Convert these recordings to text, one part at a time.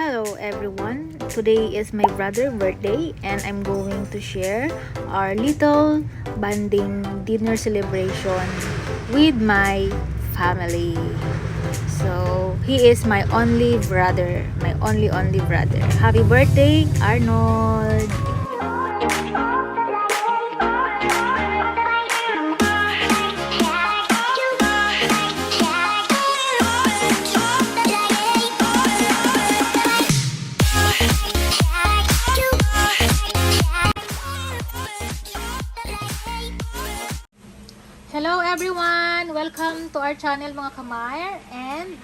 Hello everyone, today is my brother's birthday and I'm going to share our little bonding dinner celebration with my family. So, he is my only brother, my only brother. Happy birthday, Arnold! Hello everyone! Welcome to our channel mga kamayr. And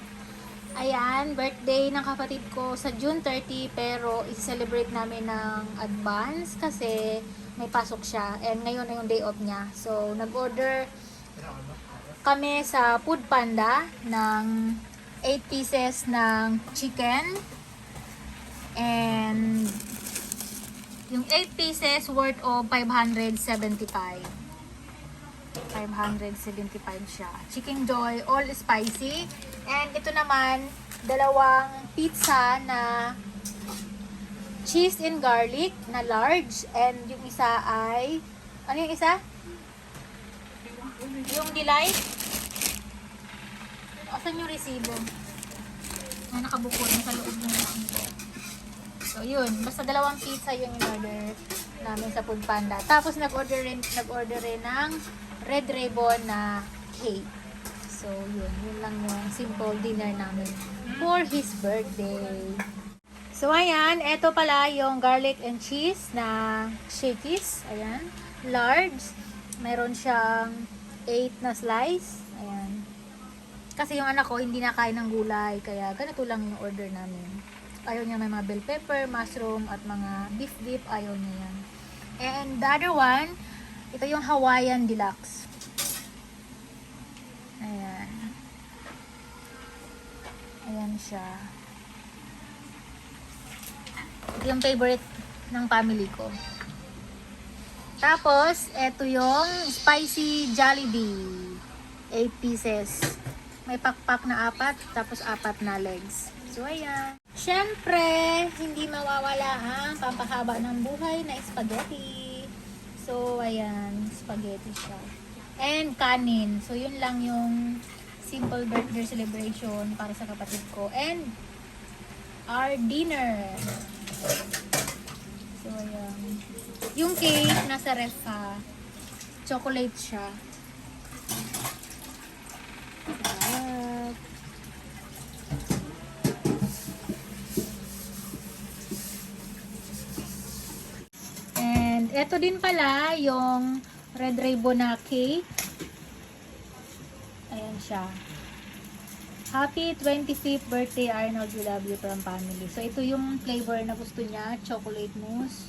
ayan, birthday ng kapatid ko sa June 30 pero i-celebrate namin ng advance kasi may pasok siya and ngayon ay yung day off niya. So nag-order kami sa Foodpanda ng 8 pieces ng chicken and yung 8 pieces worth of 575 siya. Chicken Joy, all spicy. And ito naman, dalawang pizza na cheese and garlic na large. And yung isa ay, ano yung isa? Yung delight. Asan yung resibo? Na nakabuko na sa loob ng resibo. So yun, basta dalawang pizza yung in-order namin sa Foodpanda. Tapos nag-order rin ng red ribbon na cake. So, yun lang yung simple dinner namin for his birthday. So, ayan, eto pala yung garlic and cheese na shakies. Ayan, large. Meron siyang 8 na slice. Ayan. Kasi yung anak ko hindi na kain ng gulay, kaya ganito lang yung order namin. Ayaw niya may mga bell pepper, mushroom, at mga beef dip. Ayaw niya yan. And the other one, ito yung Hawaiian Deluxe. Ayan. Ayan siya. Ito yung favorite ng family ko. Tapos, ito yung spicy Jollibee. 8 pieces. May pakpak na 4, tapos 4 na legs. So, ayan. Siyempre, hindi mawawala ang pampahaba ng buhay na spaghetti. So, ayan, spaghetti siya. And kanin. So, yun lang yung simple birthday celebration para sa kapatid ko. And our dinner. So, ayan. Yung cake, nasa ref ha. Chocolate siya. Ito din pala yung red ribbon na cake. Ayan siya. Happy 25th birthday Arnold, we love you from family. So ito yung flavor na gusto niya, chocolate mousse.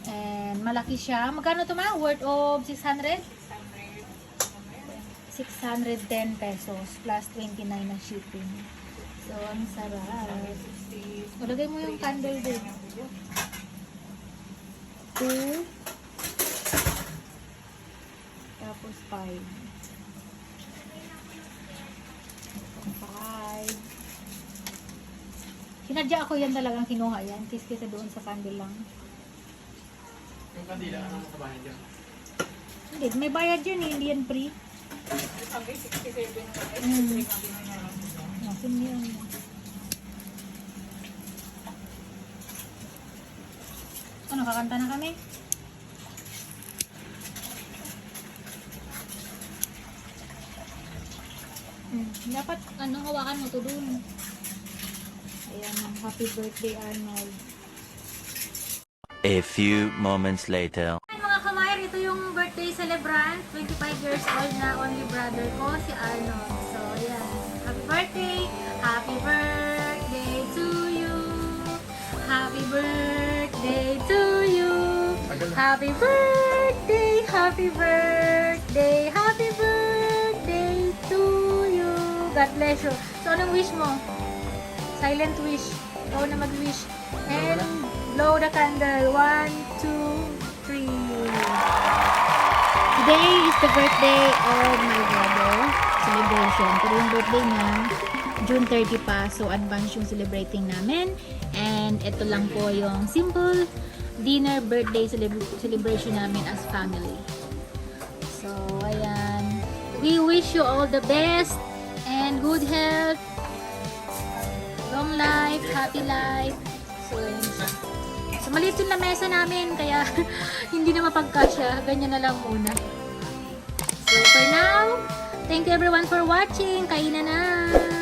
And malaki siya. Magkano ito ma? Worth of 600? 610 pesos plus 29 na shipping. So ang sarap. Lagay mo yung candle din. 2 tapos 5 sinadya ako yan talagang kinuha yan kaysa doon sa candle lang yung kandila ano sa bahay dyan? Hindi, may bayad dyan eh, hindi yan free. Sabi 67 natin yan. Ano, kakanta na kami? Dapat, hawakan mo to dun. Ayan, happy birthday, Arnold. A few moments later. Hi mga kamayr, ito yung birthday celebrant. 25 years old na only brother ko, si Arnold. So, ayan. Happy birthday! Happy birthday to you! Happy birthday to you! Happy birthday! Happy birthday! Happy birthday to you! God bless you. So, anong wish mo? Silent wish. Ikaw na mag-wish. And blow the candle. 1, 2, 3. Today is the birthday of my brother. Celebration. Pero yung birthday niya, June 30 pa. So, advance yung celebrating namin. And ito lang po yung simple dinner birthday celebration namin as family. So, ayan. We wish you all the best and good health, long life, happy life. So, ayan siya. So, maliit yung lamesa namin, kaya hindi na mapagkasya. Ganyan na lang muna. So, for now, thank you everyone for watching. Kainan na!